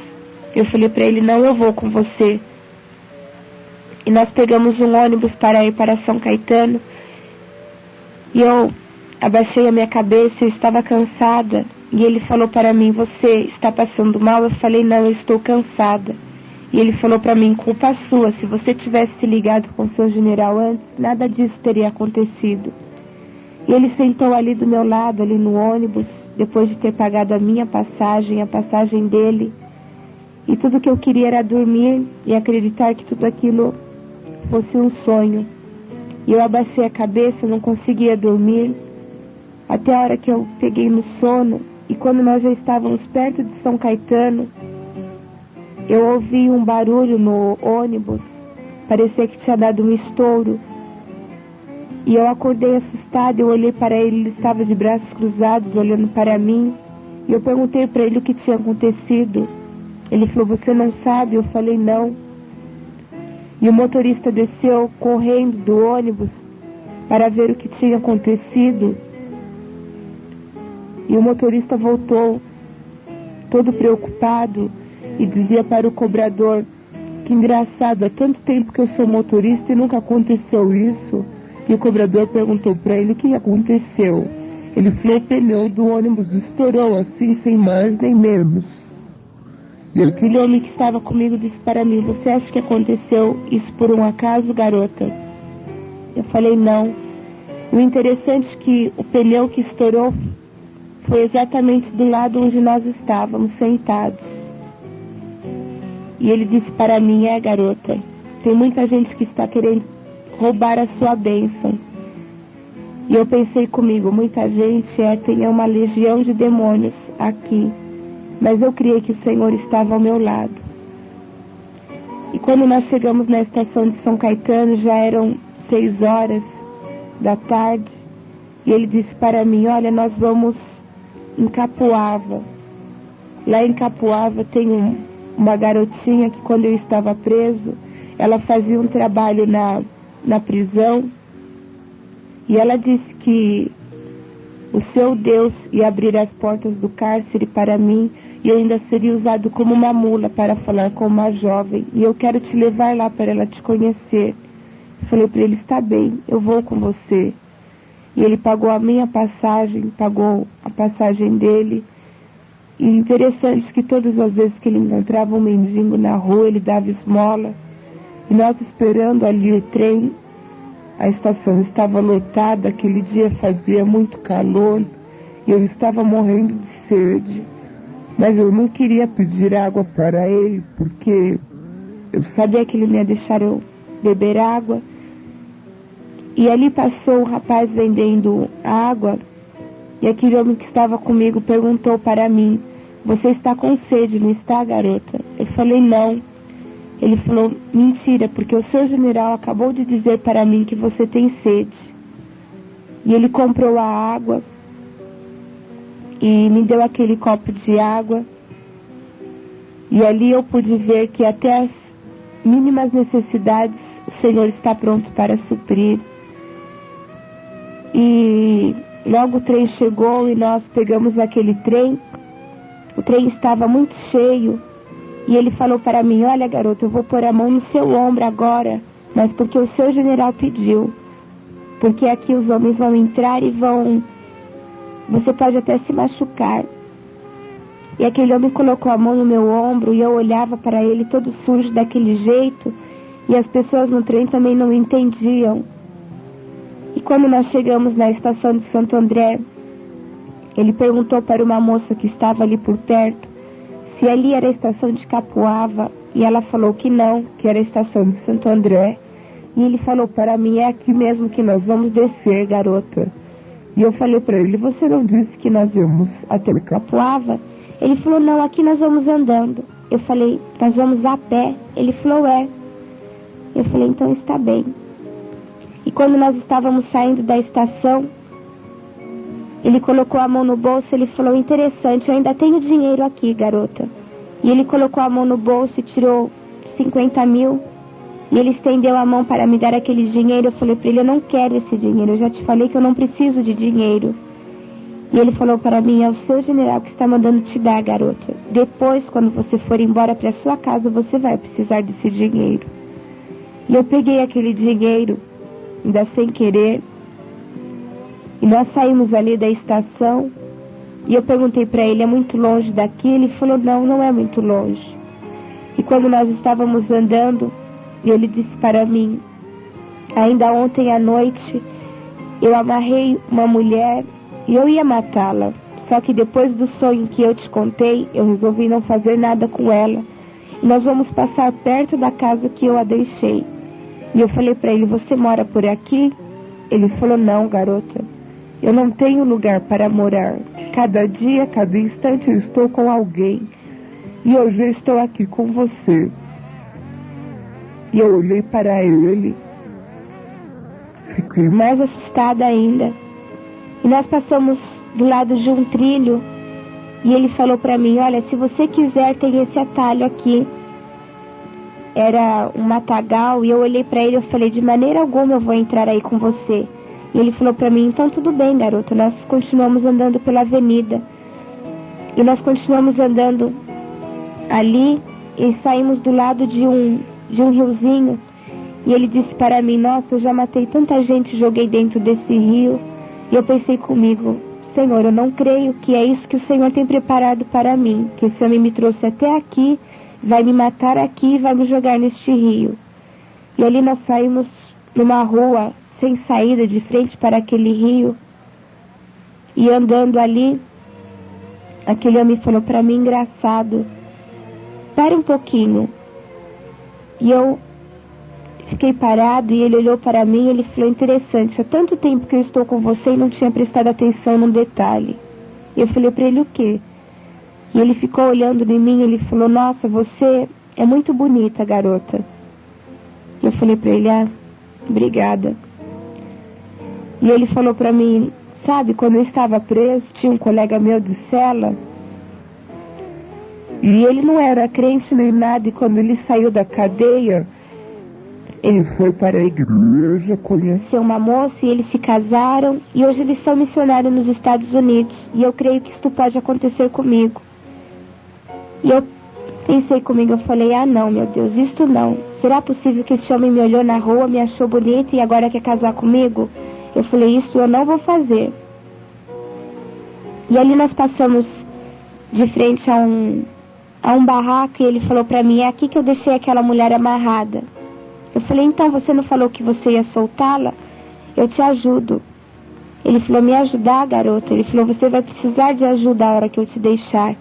Eu falei para ele: não, eu vou com você. E nós pegamos um ônibus para ir para São Caetano. E eu abaixei a minha cabeça, eu estava cansada. E ele falou para mim: você está passando mal? Eu falei: não, eu estou cansada. E ele falou para mim: culpa sua, se você tivesse se ligado com seu general antes, nada disso teria acontecido. E ele sentou ali do meu lado, ali no ônibus, depois de ter pagado a minha passagem, a passagem dele. E tudo que eu queria era dormir e acreditar que tudo aquilo fosse um sonho. E eu abaixei a cabeça, não conseguia dormir, até a hora que eu peguei no sono. E quando nós já estávamos perto de São Caetano, eu ouvi um barulho no ônibus, parecia que tinha dado um estouro. E eu acordei assustada, eu olhei para ele, ele estava de braços cruzados, olhando para mim. E eu perguntei para ele o que tinha acontecido. Ele falou: você não sabe? Eu falei: não. E o motorista desceu correndo do ônibus para ver o que tinha acontecido. E o motorista voltou, todo preocupado, e dizia para o cobrador: que engraçado, há tanto tempo que eu sou motorista e nunca aconteceu isso. E o cobrador perguntou para ele o que aconteceu. Ele falou: o pneu do ônibus estourou assim, sem mais nem menos. E aquele homem que estava comigo disse para mim: você acha que aconteceu isso por um acaso, garota? Eu falei: não. O interessante é que o pneu que estourou foi exatamente do lado onde nós estávamos sentados. E ele disse para mim: garota, tem muita gente que está querendo roubar a sua bênção. E eu pensei comigo: muita gente tem uma legião de demônios aqui. Mas eu criei que o Senhor estava ao meu lado. E quando nós chegamos na estação de São Caetano, já eram 6 horas da tarde. E ele disse para mim: olha, nós vamos em Capuava. Lá em Capuava tem uma garotinha que, quando eu estava preso, ela fazia um trabalho na prisão. E ela disse que o seu Deus ia abrir as portas do cárcere para mim. E eu ainda seria usado como uma mula para falar com uma jovem. E eu quero te levar lá para ela te conhecer. Eu falei para ele: está bem, eu vou com você. E ele pagou a minha passagem, pagou a passagem dele. E interessante que todas as vezes que ele encontrava um mendigo na rua, ele dava esmola. E nós esperando ali o trem, a estação estava lotada, aquele dia fazia muito calor. E eu estava morrendo de sede. Mas eu não queria pedir água para ele, porque Eu sabia que ele não ia deixar eu beber água. E ali passou um rapaz vendendo água. E aquele homem que estava comigo perguntou para mim: você está com sede, não está, garota? Eu falei: não. Ele falou: mentira, porque o seu general acabou de dizer para mim que você tem sede. E ele comprou a água e me deu aquele copo de água. E ali eu pude ver que até as mínimas necessidades o Senhor está pronto para suprir. E logo o trem chegou e nós pegamos aquele trem. O trem estava muito cheio. E ele falou para mim: olha, garota, eu vou pôr a mão no seu ombro agora, mas porque o seu general pediu. Porque aqui os homens vão entrar e você pode até se machucar. E aquele homem colocou a mão no meu ombro e eu olhava para ele todo sujo daquele jeito. E as pessoas no trem também não entendiam. E quando nós chegamos na estação de Santo André, ele perguntou para uma moça que estava ali por perto se ali era a estação de Capoava. E ela falou que não, que era a estação de Santo André. E ele falou para mim: é aqui mesmo que nós vamos descer, garota. E eu falei para ele: você não disse que nós íamos até Capoava? Ele falou: não, aqui nós vamos andando. Eu falei: nós vamos a pé? Ele falou: é. Eu falei: então está bem. E quando nós estávamos saindo da estação, ele colocou a mão no bolso. Ele falou: interessante, eu ainda tenho dinheiro aqui, garota. E ele colocou a mão no bolso e tirou 50 mil. E ele estendeu a mão para me dar aquele dinheiro. Eu falei para ele: eu não quero esse dinheiro, eu já te falei que eu não preciso de dinheiro. E ele falou para mim: é o seu general que está mandando te dar, garota. Depois, quando você for embora para sua casa, você vai precisar desse dinheiro. E eu peguei aquele dinheiro, ainda sem querer, e nós saímos ali da estação. E eu perguntei para ele: é muito longe daqui? Ele falou: não, não é muito longe. E quando nós estávamos andando, ele disse para mim: ainda ontem à noite eu amarrei uma mulher e eu ia matá-la. Só que depois do sonho que eu te contei, eu resolvi não fazer nada com ela. E nós vamos passar perto da casa que eu a deixei. E eu falei para ele: você mora por aqui? Ele falou: não, garota, eu não tenho lugar para morar. Cada dia, cada instante eu estou com alguém. E hoje eu estou aqui com você. E eu olhei para ele, fiquei mais assustada ainda. E nós passamos do lado de um trilho. E ele falou para mim: olha, se você quiser, tem esse atalho aqui. Era um matagal. E eu olhei para ele e falei: de maneira alguma eu vou entrar aí com você. E ele falou para mim: então tudo bem, garota. Nós continuamos andando pela avenida. E nós continuamos andando ali e saímos do lado de um riozinho. E ele disse para mim: nossa, eu já matei tanta gente, joguei dentro desse rio. E eu pensei comigo: Senhor, eu não creio que é isso que o Senhor tem preparado para mim, que esse homem me trouxe até aqui, vai me matar aqui e vai me jogar neste rio. E ali nós saímos numa rua sem saída, de frente para aquele rio. E andando ali, aquele homem falou para mim: engraçado, para um pouquinho. E eu fiquei parado e ele olhou para mim e ele falou: interessante, há tanto tempo que eu estou com você e não tinha prestado atenção num detalhe. E eu falei para ele: o quê? E ele ficou olhando em mim e ele falou: nossa, você é muito bonita, garota. E eu falei para ele: ah, obrigada. E ele falou para mim: sabe, quando eu estava preso, tinha um colega meu de cela. E ele não era crente nem nada, e quando ele saiu da cadeia, ele foi para a igreja, conheceu uma moça e eles se casaram. E hoje eles são missionários nos Estados Unidos. E eu creio que isso pode acontecer comigo. E eu pensei comigo, eu falei: ah não, meu Deus, isto não. Será possível que esse homem me olhou na rua, me achou bonita e agora quer casar comigo? Eu falei: isso eu não vou fazer. E ali nós passamos de frente a um barraco e ele falou para mim: é aqui que eu deixei aquela mulher amarrada. Eu falei: então você não falou que você ia soltá-la? Eu te ajudo. Ele falou: me ajudar, garota? Ele falou: você vai precisar de ajuda a hora que eu te deixar.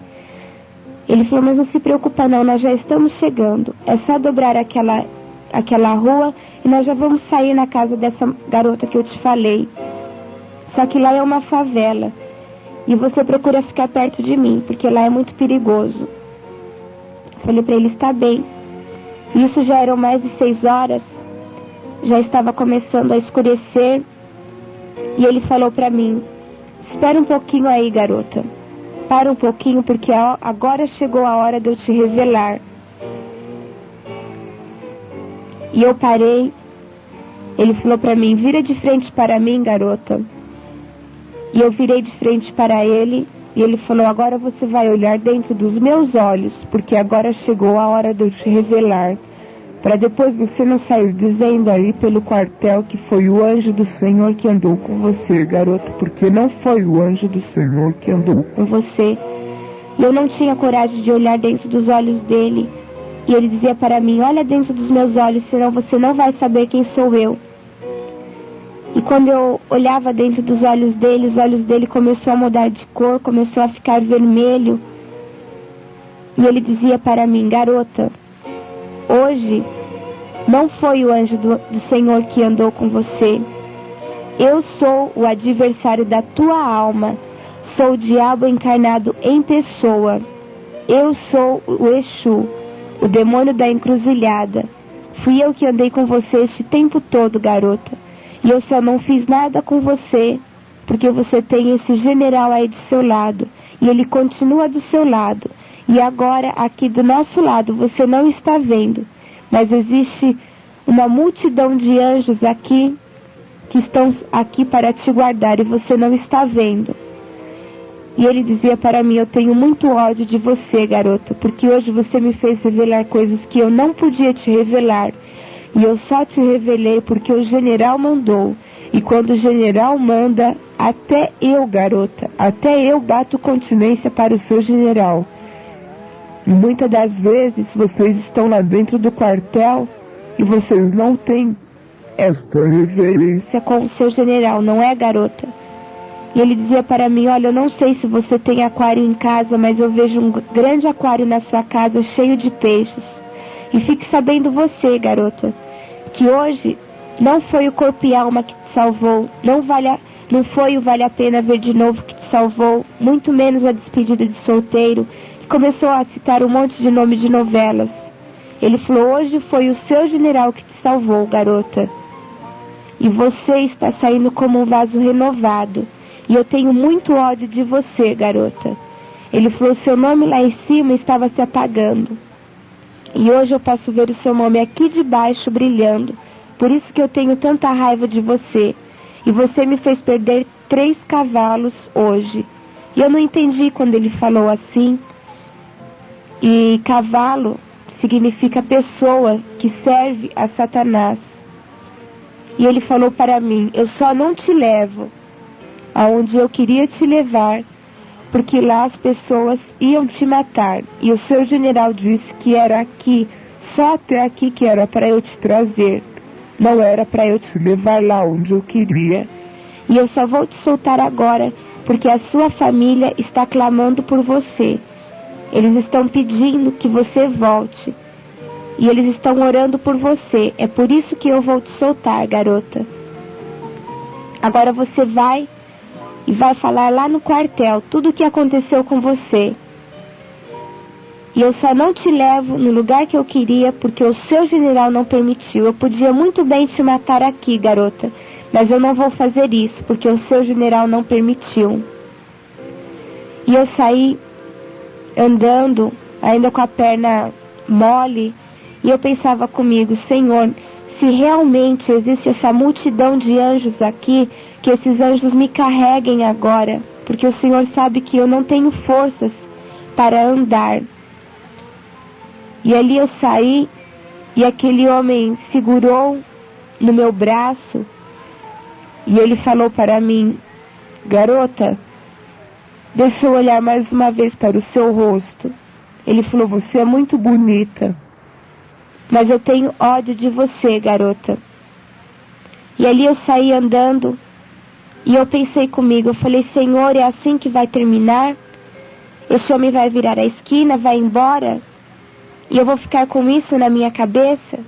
Ele falou, mas não se preocupa não, nós já estamos chegando. É só dobrar aquela rua e nós já vamos sair na casa dessa garota que eu te falei. Só que lá é uma favela. E você procura ficar perto de mim, porque lá é muito perigoso. Falei para ele, está bem. Isso já eram mais de 6 horas. Já estava começando a escurecer. E ele falou para mim, espera um pouquinho aí, garota. Para um pouquinho, porque agora chegou a hora de eu te revelar. E eu parei. Ele falou para mim, vira de frente para mim, garota. E eu virei de frente para ele. E ele falou, agora você vai olhar dentro dos meus olhos, porque agora chegou a hora de eu te revelar. Para depois você não sair dizendo aí pelo quartel que foi o anjo do Senhor que andou com você, garota, porque não foi o anjo do Senhor que andou com você. E eu não tinha coragem de olhar dentro dos olhos dele. E ele dizia para mim, olha dentro dos meus olhos, senão você não vai saber quem sou eu. E quando eu olhava dentro dos olhos dele, os olhos dele começou a mudar de cor, começou a ficar vermelho. E ele dizia para mim, garota, hoje não foi o anjo do Senhor que andou com você. Eu sou o adversário da tua alma. Sou o diabo encarnado em pessoa. Eu sou o Exu, o demônio da encruzilhada. Fui eu que andei com você este tempo todo, garota. E eu só não fiz nada com você, porque você tem esse general aí do seu lado. E ele continua do seu lado. E agora, aqui do nosso lado, você não está vendo. Mas existe uma multidão de anjos aqui, que estão aqui para te guardar, e você não está vendo. E ele dizia para mim, eu tenho muito ódio de você, garota, porque hoje você me fez revelar coisas que eu não podia te revelar. E eu só te revelei porque o general mandou. E quando o general manda, até eu, garota, até eu bato continência para o seu general. E muitas das vezes vocês estão lá dentro do quartel e vocês não têm essa reverência com o seu general, não é, garota? E ele dizia para mim, olha, eu não sei se você tem aquário em casa, mas eu vejo um grande aquário na sua casa cheio de peixes. E fique sabendo você, garota, que hoje não foi o corpo e alma que te salvou, não foi o vale a pena ver de novo que te salvou, muito menos a despedida de solteiro. E começou a citar um monte de nome de novelas. Ele falou, hoje foi o seu general que te salvou, garota. E você está saindo como um vaso renovado. E eu tenho muito ódio de você, garota. Ele falou, seu nome lá em cima estava se apagando. E hoje eu posso ver o seu nome aqui de baixo brilhando. Por isso que eu tenho tanta raiva de você. E você me fez perder 3 cavalos hoje. E eu não entendi quando ele falou assim. E cavalo significa pessoa que serve a Satanás. E ele falou para mim, eu só não te levo aonde eu queria te levar, porque lá as pessoas iam te matar. E o seu general disse que era aqui, só até aqui que era para eu te trazer. Não era para eu te levar lá onde eu queria. E eu só vou te soltar agora, porque a sua família está clamando por você. Eles estão pedindo que você volte. E eles estão orando por você. É por isso que eu vou te soltar, garota. Agora você vai e vai falar lá no quartel tudo o que aconteceu com você. E eu só não te levo no lugar que eu queria porque o seu general não permitiu. Eu podia muito bem te matar aqui, garota, mas eu não vou fazer isso porque o seu general não permitiu. E eu saí andando, ainda com a perna mole, e eu pensava comigo, Senhor, se realmente existe essa multidão de anjos aqui, que esses anjos me carreguem agora, porque o Senhor sabe que eu não tenho forças para andar. E ali eu saí, e aquele homem segurou no meu braço, e ele falou para mim, garota, deixa eu olhar mais uma vez para o seu rosto. Ele falou, você é muito bonita, mas eu tenho ódio de você, garota. E ali eu saí andando, e eu pensei comigo, eu falei, Senhor, é assim que vai terminar? esse homem vai virar a esquina, vai embora, e eu vou ficar com isso na minha cabeça.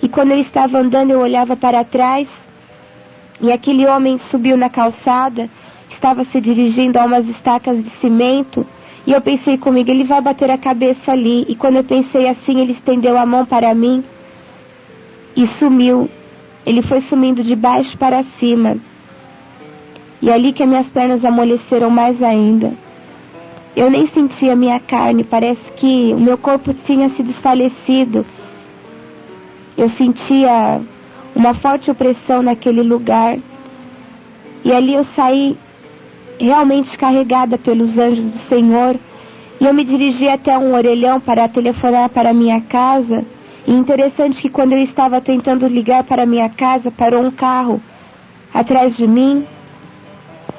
E quando eu estava andando, eu olhava para trás, e aquele homem subiu na calçada, estava se dirigindo a umas estacas de cimento, e eu pensei comigo, ele vai bater a cabeça ali. E quando eu pensei assim, ele estendeu a mão para mim e sumiu. Ele foi sumindo de baixo para cima. E ali que as minhas pernas amoleceram mais ainda. Eu nem sentia a minha carne, parece que o meu corpo tinha se desfalecido. Eu sentia uma forte opressão naquele lugar. E ali eu saí realmente carregada pelos anjos do Senhor, e eu me dirigi até um orelhão para telefonar para minha casa. E interessante que quando eu estava tentando ligar para minha casa, parou um carro atrás de mim,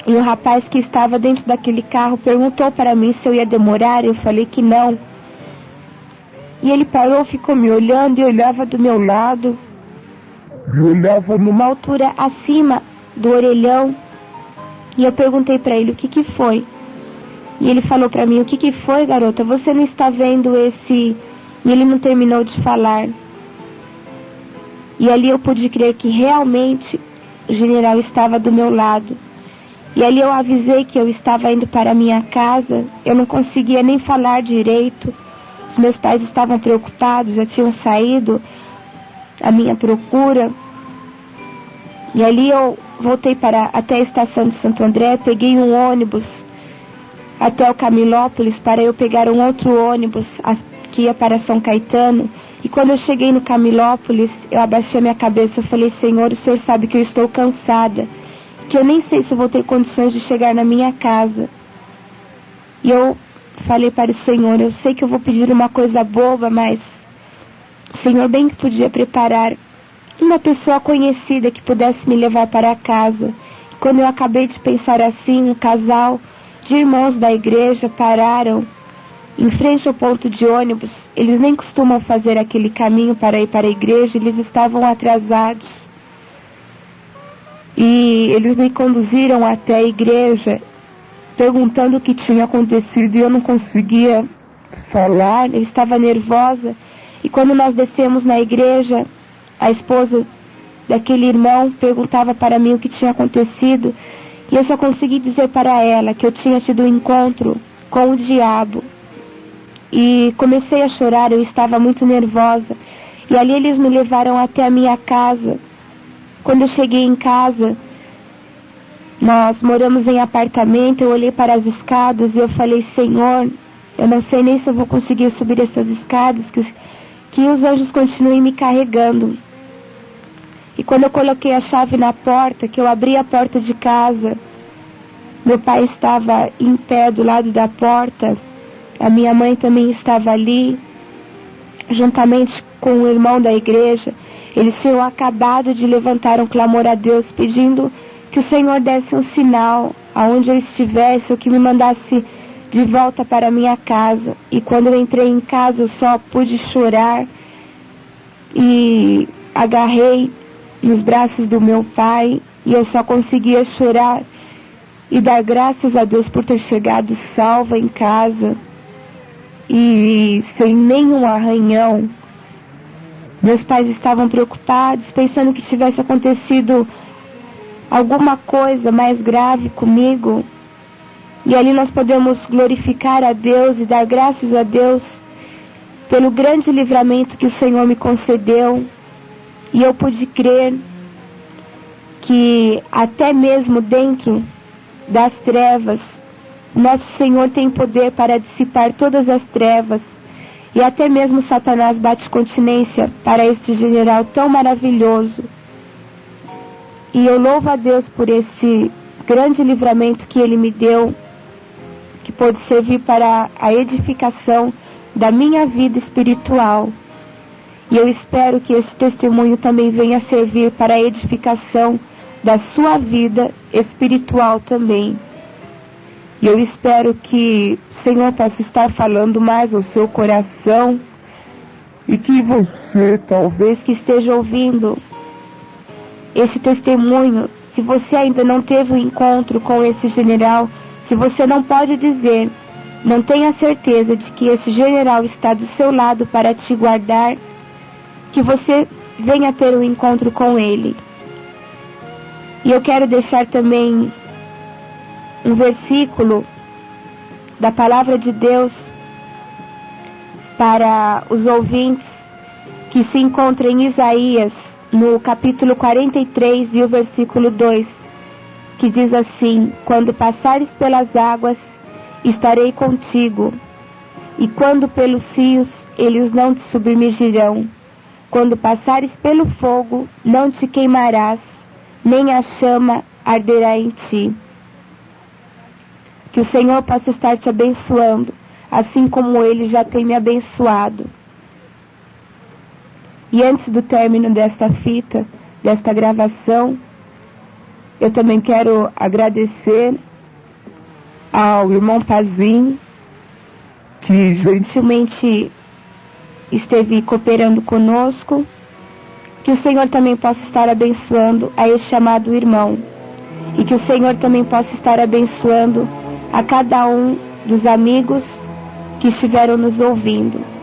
e o rapaz que estava dentro daquele carro perguntou para mim se eu ia demorar. Eu falei que não, e ele parou, ficou me olhando, e olhava do meu lado, eu olhava numa altura acima do orelhão. E eu perguntei para ele o que foi. E ele falou para mim, o que foi, garota? Você não está vendo esse... E ele não terminou de falar. E ali eu pude crer que realmente o general estava do meu lado. E ali eu avisei que eu estava indo para a minha casa. Eu não conseguia nem falar direito. Os meus pais estavam preocupados, já tinham saído à minha procura. E ali eu voltei até a estação de Santo André, peguei um ônibus até o Camilópolis para eu pegar um outro ônibus que ia para São Caetano. E quando eu cheguei no Camilópolis, eu abaixei a minha cabeça, eu falei, Senhor, o Senhor sabe que eu estou cansada, que eu nem sei se eu vou ter condições de chegar na minha casa. E eu falei para o Senhor, eu sei que eu vou pedir uma coisa boba, mas o Senhor bem que podia preparar uma pessoa conhecida que pudesse me levar para casa. E quando eu acabei de pensar assim, um casal de irmãos da igreja pararam em frente ao ponto de ônibus. Eles nem costumam fazer aquele caminho para ir para a igreja, eles estavam atrasados. E eles me conduziram até a igreja, perguntando o que tinha acontecido, e eu não conseguia falar, eu estava nervosa. E quando nós descemos na igreja, a esposa daquele irmão perguntava para mim o que tinha acontecido, e eu só consegui dizer para ela que eu tinha tido um encontro com o diabo. E comecei a chorar, eu estava muito nervosa. E ali eles me levaram até a minha casa. Quando eu cheguei em casa, nós moramos em apartamento, eu olhei para as escadas e eu falei, Senhor, eu não sei nem se eu vou conseguir subir essas escadas, que os anjos continuem me carregando. E quando eu coloquei a chave na porta, que eu abri a porta de casa, meu pai estava em pé do lado da porta, a minha mãe também estava ali, juntamente com o irmão da igreja. Eles tinham acabado de levantar um clamor a Deus, pedindo que o Senhor desse um sinal aonde eu estivesse, ou que me mandasse de volta para a minha casa. E quando eu entrei em casa, eu só pude chorar e agarrei nos braços do meu pai, e eu só conseguia chorar e dar graças a Deus por ter chegado salva em casa e sem nenhum arranhão. Meus pais estavam preocupados, pensando que tivesse acontecido alguma coisa mais grave comigo. E ali nós podemos glorificar a Deus e dar graças a Deus pelo grande livramento que o Senhor me concedeu. E eu pude crer que até mesmo dentro das trevas, nosso Senhor tem poder para dissipar todas as trevas. E até mesmo Satanás bate continência para este general tão maravilhoso. E eu louvo a Deus por este grande livramento que Ele me deu, que pôde servir para a edificação da minha vida espiritual. E eu espero que esse testemunho também venha servir para a edificação da sua vida espiritual também. E eu espero que o Senhor possa estar falando mais ao seu coração, e que você, talvez que esteja ouvindo este testemunho, se você ainda não teve um encontro com esse general, se você não pode dizer Não tenha certeza de que esse general está do seu lado para te guardar, que você venha ter um encontro com ele. E eu quero deixar também um versículo da palavra de Deus para os ouvintes, que se encontra em Isaías, no capítulo 43 e o versículo 2, que diz assim: quando passares pelas águas, estarei contigo, e quando pelos rios, eles não te submergirão. Quando passares pelo fogo, não te queimarás, nem a chama arderá em ti. Que o Senhor possa estar te abençoando, assim como Ele já tem me abençoado. E antes do término desta fita, desta gravação, eu também quero agradecer ao irmão Pazinho, que gentilmente esteve cooperando conosco. Que o Senhor também possa estar abençoando a este amado irmão. E que o Senhor também possa estar abençoando a cada um dos amigos que estiveram nos ouvindo.